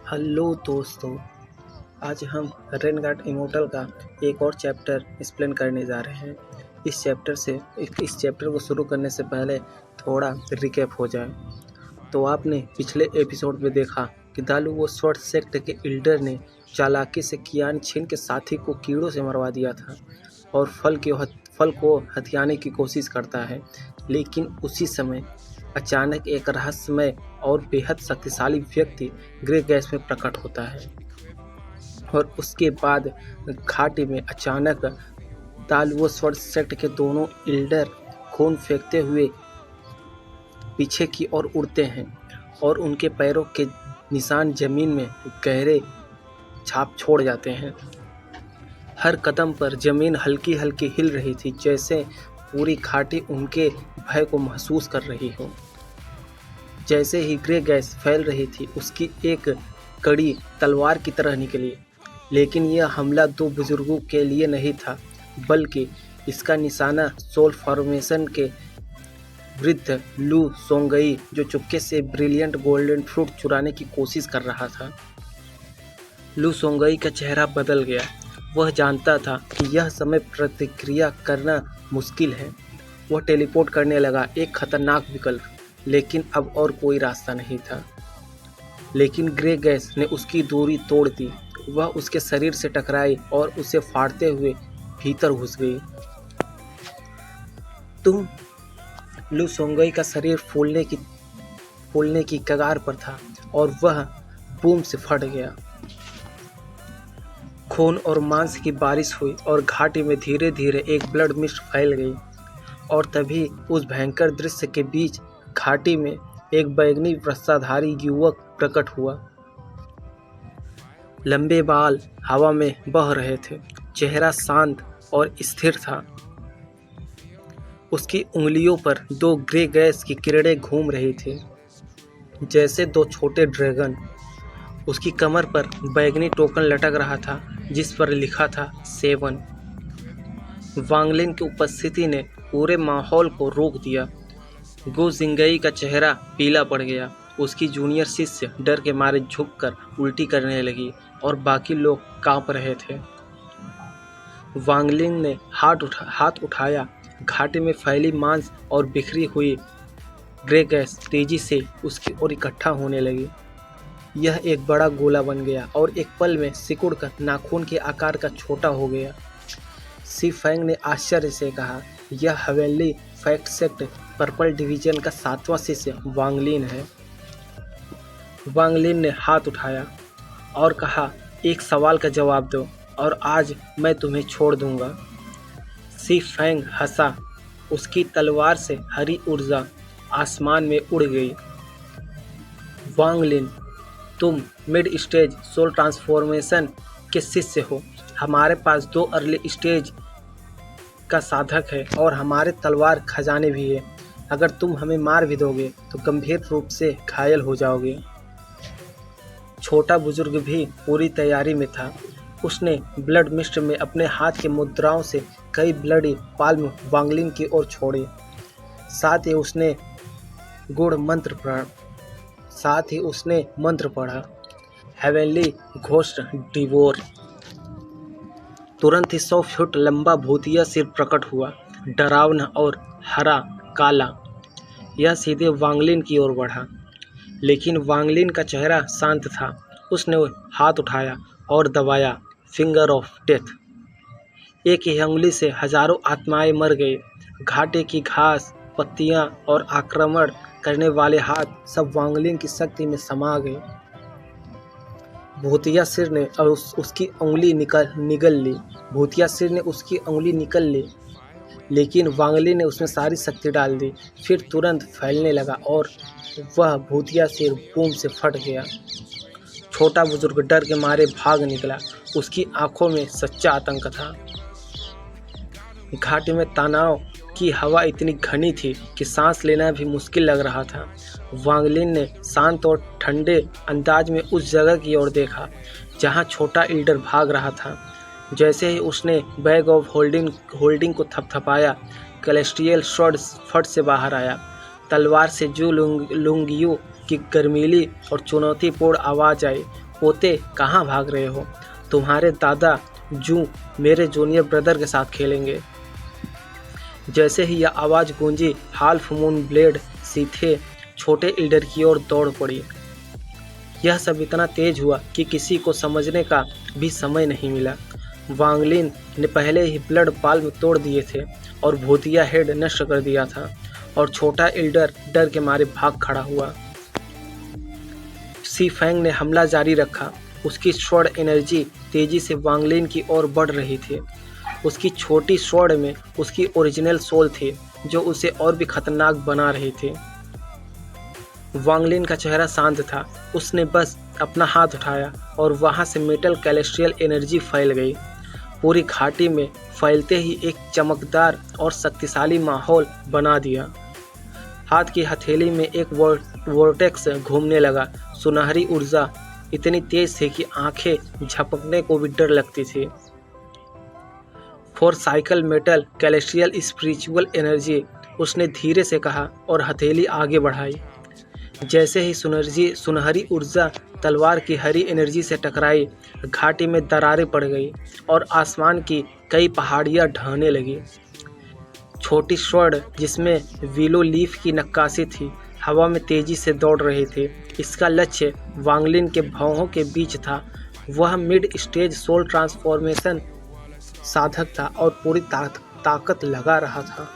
Hello दोस्तों, आज हम रेनगार्ड इमोर्टल का एक और चैप्टर एक्सप्लेन करने जा रहे हैं। इस चैप्टर को शुरू करने से पहले थोड़ा रिकैप हो जाए तो आपने पिछले एपिसोड में देखा कि दालू स्वॉर्ड सेक्ट के एल्डर ने चालाकी से कियान छिन के साथी को कीड़ों से मरवा दिया था और फल को हथियाने की कोशिश करता है, लेकिन उसी समय अचानक एक रहस्यमय और बेहद शक्तिशाली व्यक्ति ग्रे गैस में प्रकट होता है और उसके बाद घाटी में अचानक दालू स्वॉर्ड सेक्ट के दोनों एल्डर खून फेंकते हुए पीछे की ओर उड़ते हैं और उनके पैरों के निशान जमीन में गहरे छाप छोड़ जाते हैं। हर कदम पर जमीन हल्की हल्की हिल रही थी, जैसे पूरी घाटी उनके भय को महसूस कर रही हो। जैसे ही ग्रे गैस फैल रही थी, उसकी एक कड़ी तलवार की तरह निकली, लेकिन यह हमला दो बुजुर्गों के लिए नहीं था, बल्कि इसका निशाना सोल फॉर्मेशन के वृद्ध लू सोंगई, जो चुपके से ब्रिलियंट गोल्डन फ्रूट चुराने की कोशिश कर रहा था। लू सोंगई का चेहरा बदल गया। वह जानता था कि यह समय प्रतिक्रिया करना मुश्किल है। वह टेलीपोर्ट करने लगा, एक खतरनाक विकल्प, लेकिन अब और कोई रास्ता नहीं था। लेकिन ग्रे गैस ने उसकी दूरी तोड़ दी। वह उसके शरीर से टकराई और उसे फाड़ते हुए भीतर घुस गई। लू सोंगई का शरीर फूलने की कगार पर था और वह बूम से फट गया। खून और मांस की बारिश हुई और घाटी में धीरे धीरे एक ब्लड मिस्ट फैल गई। और तभी उस भयंकर दृश्य के बीच घाटी में एक बैंगनी वस्त्रधारी युवक प्रकट हुआ। लंबे बाल हवा में बह रहे थे, चेहरा शांत और स्थिर था। उसकी उंगलियों पर दो ग्रे गैस की किरणें घूम रही थी, जैसे दो छोटे ड्रैगन। उसकी कमर पर बैंगनी टोकन लटक रहा था, जिस पर लिखा था 7। वांगलिन की उपस्थिति ने पूरे माहौल को रोक दिया। गो जिंगई का चेहरा पीला पड़ गया। उसकी जूनियर शिष्य डर के मारे झुककर उल्टी करने लगी और बाकी लोग कांप रहे थे। वांगलिन ने हाथ उठाया। घाटी में फैली मांस और बिखरी हुई ग्रे गैस तेजी से उसकी ओर इकट्ठा होने लगी। यह एक बड़ा गोला बन गया और एक पल में सिकुड़कर नाखून के आकार का छोटा हो गया। सी फैंग ने आश्चर्य से कहा, यह heavenly fact sect purple division का 7वां शिष्य वांगलिन है। वांगलिन ने हाथ उठाया और कहा, एक सवाल का जवाब दो और आज मैं तुम्हें छोड़ दूंगा। सी फैंग हंसा। उसकी तलवार से हरी ऊर्जा आसमान में उड़ गई। वांगलिन, तुम मिड स्टेज सोल ट्रांसफॉर्मेशन के शिष्य हो। हमारे पास 2 अर्ली स्टेज का साधक है और हमारे तलवार खजाने भी है। अगर तुम हमें मार भी दोगे तो गंभीर रूप से घायल हो जाओगे। छोटा बुजुर्ग भी पूरी तैयारी में था। उसने ब्लड मिस्ट में अपने हाथ के मुद्राओं से कई ब्लडी पाल्म वांगलिन की ओर छोड़े। साथ ही उसने मंत्र पढ़ा, हेवनली घोस्ट डिवोर। तुरंत ही 100 फुट लंबा भूतिया सिर प्रकट हुआ, डरावना और हरा काला। यह सीधे वांगलिन की ओर बढ़ा, लेकिन वांगलिन का चेहरा शांत था। उसने हाथ उठाया और दबाया फिंगर ऑफ डेथ। एक ही उंगली से हजारों आत्माएं मर गई। घाटे की घास, पत्तियां और आक्रमण करने वाले हाथ सब वांगलिन की शक्ति में समा गए। भूतिया सिर ने उसकी उंगली निकल ली, लेकिन वांगलिन ने उसमें सारी शक्ति डाल दी। फिर तुरंत फैलने लगा और वह भूतिया सिर बूम से फट गया। छोटा बुजुर्ग डर के मारे भाग निकला। उसकी आंखों में सच्चा आतंक था। घाटी में तनाव की हवा इतनी घनी थी कि सांस लेना भी मुश्किल लग रहा था। वांगलिन ने शांत और ठंडे अंदाज में उस जगह की ओर देखा जहां छोटा एल्डर भाग रहा था। जैसे ही उसने बैग ऑफ होल्डिंग को थपथपाया, कैलेस्टियल स्वॉर्ड फट से बाहर आया। तलवार से जो लुंगियों की गर्मीली और चुनौतीपूर्ण आवाज़ आई पोते कहाँ भाग रहे हो? तुम्हारे दादा जू मेरे जूनियर ब्रदर के साथ खेलेंगे। जैसे ही यह आवाज़ गूंजी, हाल्फ मून ब्लेड सीधे छोटे ईल्डर की ओर दौड़ पड़ी। यह सब इतना तेज हुआ कि किसी को समझने का भी समय नहीं मिला। वांग लिन ने पहले ही ब्लड पाल्म तोड़ दिए थे और भूतिया हेड नष्ट कर दिया था, और छोटा ईल्डर डर के मारे भाग खड़ा हुआ। सी फैंग ने हमला जारी रखा। उसकी स्वॉर्ड एनर्जी तेजी से वांग लिन की ओर बढ़ रही थी। उसकी छोटी स्वॉर्ड में उसकी ओरिजिनल सोल थी, जो उसे और भी खतरनाक बना रही थी। वांग लिन का चेहरा शांत था। उसने बस अपना हाथ उठाया और वहां से मेटल कैलेस्ट्रियल एनर्जी फैल गई। पूरी घाटी में फैलते ही एक चमकदार और शक्तिशाली माहौल बना दिया। हाथ की हथेली में एक वोर्टेक्स घूमने लगा। सुनहरी ऊर्जा इतनी तेज थी कि आंखें झपकने को भी डर लगती थी। For cycle metal celestial spiritual energy, उसने धीरे से कहा और हथेली आगे बढ़ाई। जैसे ही सुनहरी ऊर्जा तलवार की हरी एनर्जी से टकराई, घाटी में दरारें पड़ गई और आसमान की कई पहाड़ियां ढहने लगी। छोटी स्वॉर्ड जिसमें विलो लीफ की नक्काशी थी, हवा में तेजी से दौड़ रही थी। इसका लक्ष्य वांग लिन के भौहों के बीच था। वह मिड स्टेज सोल ट्रांसफॉर्मेशन साधक था और पूरी ताकत लगा रहा था।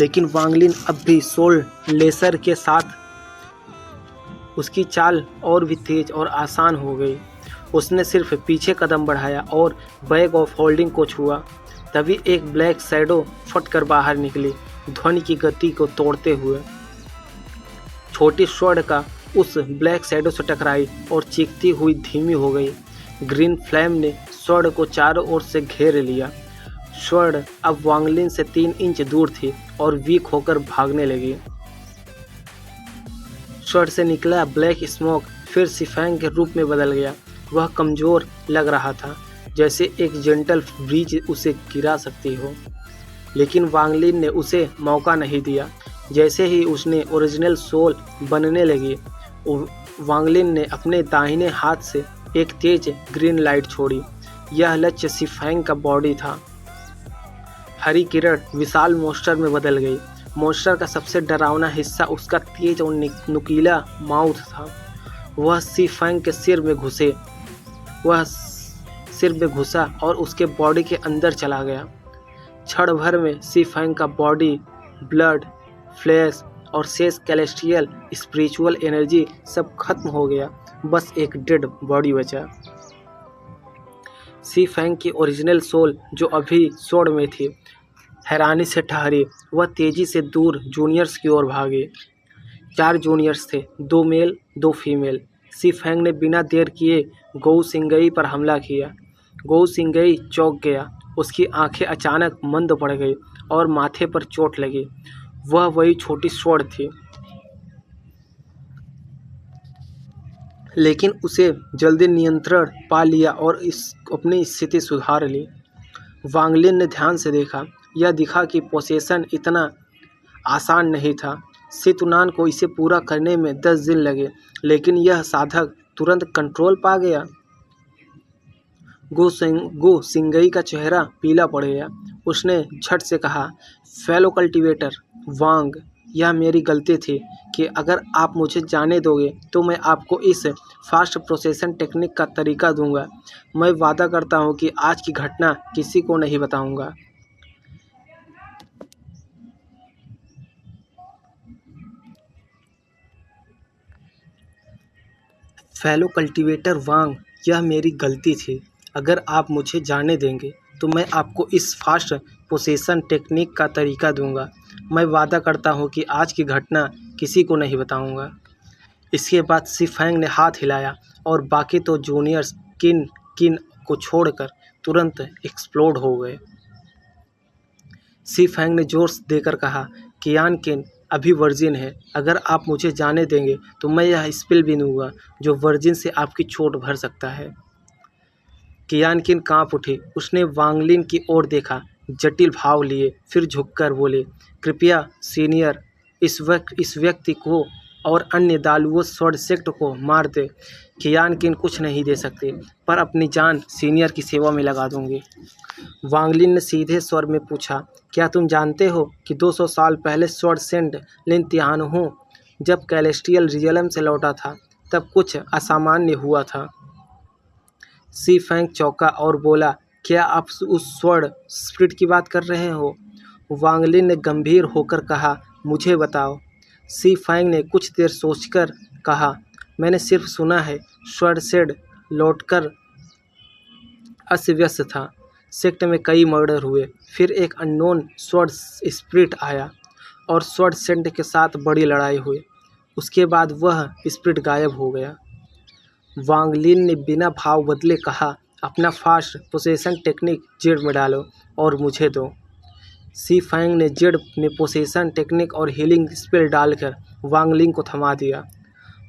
लेकिन वांग लिन अब भी सोल लेसर के साथ उसकी चाल और भी तेज और आसान हो गई। उसने सिर्फ पीछे कदम बढ़ाया और बैग ऑफ होल्डिंग को छुआ। तभी एक ब्लैक शैडो फटकर बाहर निकली, ध्वनि की गति को तोड़ते हुए। छोटी स्वॉर्ड का उस ब्लैक शैडो से टकराई और चीखती हुई धीमी हो गई। ग्रीन फ्लेम ने स्वॉर्ड को चारों ओर से घेर लिया। स्वॉर्ड अब वांग लिन से 3 इंच दूर थी और वीक होकर भागने लगी। स्वॉर्ड से निकला ब्लैक स्मोक फिर सिफैंग के रूप में बदल गया। वह कमजोर लग रहा था, जैसे एक जेंटल ब्रीज उसे गिरा सकती हो। लेकिन वांग लिन ने उसे मौका नहीं दिया। जैसे ही उसने ओरिजिनल सोल बनने लगी, वांग लिन ने अपने दाहिने हाथ से एक तेज ग्रीन लाइट छोड़ी। यह लक्ष्य सिफैंग का बॉडी था। हरी किरण विशाल मोस्टर में बदल गई। मोस्टर का सबसे डरावना हिस्सा उसका तेज और नुकीला माउथ था। वह सिफैंग के सिर में घुसा और उसके बॉडी के अंदर चला गया। क्षण भर में सिफैंग का बॉडी, ब्लड, फ्लैश और शेष कैलेस्ट्रियल स्पिरिचुअल एनर्जी सब खत्म हो गया। बस एक डेड बॉडी बचा। सिफैंग की ओरिजिनल सोल, जो अभी स्वॉर्ड में थी, हैरानी से ठहरी। वह तेजी से दूर जूनियर्स की ओर भागे। 4 जूनियर्स थे, 2 मेल 2 फीमेल। सिफैंग ने बिना देर किए गौ सिंगई पर हमला किया। गौ सिंगई चौंक गया। उसकी आंखें अचानक मंद पड़ गई और माथे पर चोट लगी। वह वही छोटी स्वॉर्ड थी, लेकिन उसे जल्दी नियंत्रण पा लिया और अपनी स्थिति सुधार ली। वांग लिन ने ध्यान से देखा। यह दिखा कि पोसेशन इतना आसान नहीं था। सितुनान को इसे पूरा करने में 10 दिन लगे, लेकिन यह साधक तुरंत कंट्रोल पा गया। गो सिंगई का चेहरा पीला पड़ गया। उसने झट से कहा, फेलो कल्टीवेटर वांग, यह मेरी गलती थी कि अगर आप मुझे जाने दोगे तो मैं आपको इस फास्ट प्रोसेसन टेक्निक का तरीका दूंगा। मैं वादा करता हूं कि आज की घटना किसी को नहीं बताऊंगा। फेलो कल्टीवेटर वांग, यह मेरी गलती थी। अगर आप मुझे जाने देंगे तो मैं आपको इस फास्ट पोसेसन टेक्निक का तरीका दूंगा। मैं वादा करता हूं कि आज की घटना किसी को नहीं बताऊंगा। इसके बाद सिफैंग ने हाथ हिलाया और बाकी तो जूनियर्स किन को छोड़कर तुरंत एक्सप्लोड हो गए। सिफैंग ने जोर देकर कहा, कियान किन अभी वर्जिन है। अगर आप मुझे जाने देंगे तो मैं यह स्पेल भी दूंगा जो वर्जिन से आपकी चोट भर सकता है। कियान किन कांप उठी। उसने वांग लिन की ओर देखा, जटिल भाव लिए, फिर झुककर बोले, कृपया सीनियर, इस व्यक्ति को और अन्य दालुओ स्वॉर्ड सेक्ट को मार दे। कियान कुछ नहीं दे सकते, पर अपनी जान सीनियर की सेवा में लगा दूंगी। वांग लिन ने सीधे स्वर में पूछा, क्या तुम जानते हो कि 200 साल पहले स्वॉर्ड सेंट लिन तियानहु जब कैलेस्टियल रियलम से लौटा था तब कुछ असामान्य हुआ था। सी फैंग चौंका और बोला, क्या आप उस स्वॉर्ड स्पिरिट की बात कर रहे हो? वांग लिन ने गंभीर होकर कहा, मुझे बताओ। सी फैंग ने कुछ देर सोचकर कहा, मैंने सिर्फ सुना है स्वॉर्ड सेड लौटकर अस्त व्यस्त था। सेक्ट में कई मर्डर हुए, फिर एक अननोन स्वॉर्ड स्पिरिट आया और स्वॉर्ड सेंट के साथ बड़ी लड़ाई हुई। उसके बाद वह स्पिरिट गायब हो गया। वांग लिन ने बिना भाव बदले कहा, अपना फास्ट पोसेशन टेक्निक जेड में डालो और मुझे दो। सी फैंग ने जेड में पोसेशन टेक्निक और हीलिंग स्पेल डालकर वांग लिन को थमा दिया।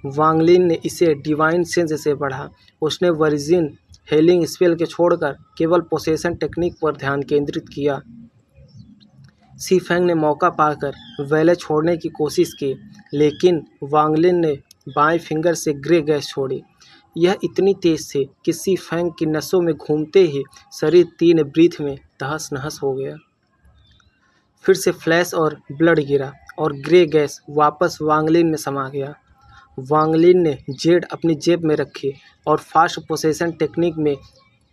वांग लिन ने इसे डिवाइन सेंस से पढ़ा। उसने वर्जिन हीलिंग स्पेल के छोड़कर केवल पोसेशन टेक्निक पर ध्यान केंद्रित किया। सी फैंग ने मौका पाकर वेले छोड़ने की कोशिश की, लेकिन वांग लिन ने बाएं फिंगर से ग्रे गैस छोड़ी। यह इतनी तेज थी कि सी फैंग की नसों में घूमते ही शरीर 3 ब्रीथ में तहस नहस हो गया। फिर से फ्लैश और ब्लड गिरा और ग्रे गैस वापस वांग लिन में समा गया। वांग लिन ने जेड अपनी जेब में रखी और फास्ट पोसेशन टेक्निक में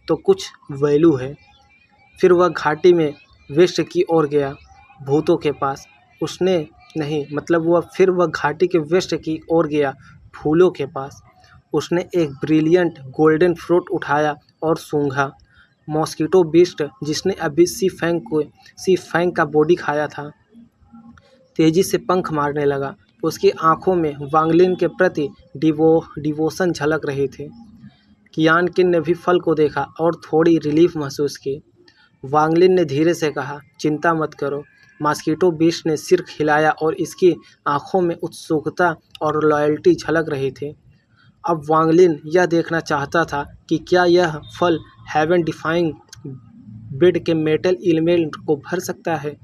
तो कुछ वैल्यू है। फिर वह घाटी में वेस्ट की ओर गया, भूतों के पास। फिर वह घाटी के वेस्ट की ओर गया, फूलों के पास। उसने एक ब्रिलियंट गोल्डन फ्रूट उठाया और सूंघा। मॉस्किटो बीस्ट, जिसने अभी सी फैंग का बॉडी खाया था, तेजी से पंख मारने लगा। उसकी आंखों में वांग लिन के प्रति डिवोशन झलक रही थी। कियान ने भी फल को देखा और थोड़ी रिलीफ महसूस की। वांग लिन ने धीरे से कहा, चिंता मत करो। मॉस्किटो बीस्ट ने सिर हिलाया और इसकी आंखों में उत्सुकता और लॉयल्टी झलक रही थी। अब वांग लिन यह देखना चाहता था कि क्या यह फल हेवन डिफाइंग बेड के मेटल एलिमेंट को भर सकता है।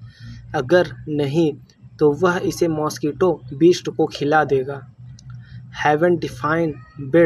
अगर नहीं तो वह इसे मॉस्किटो बीस्ट को खिला देगा। Haven defying bed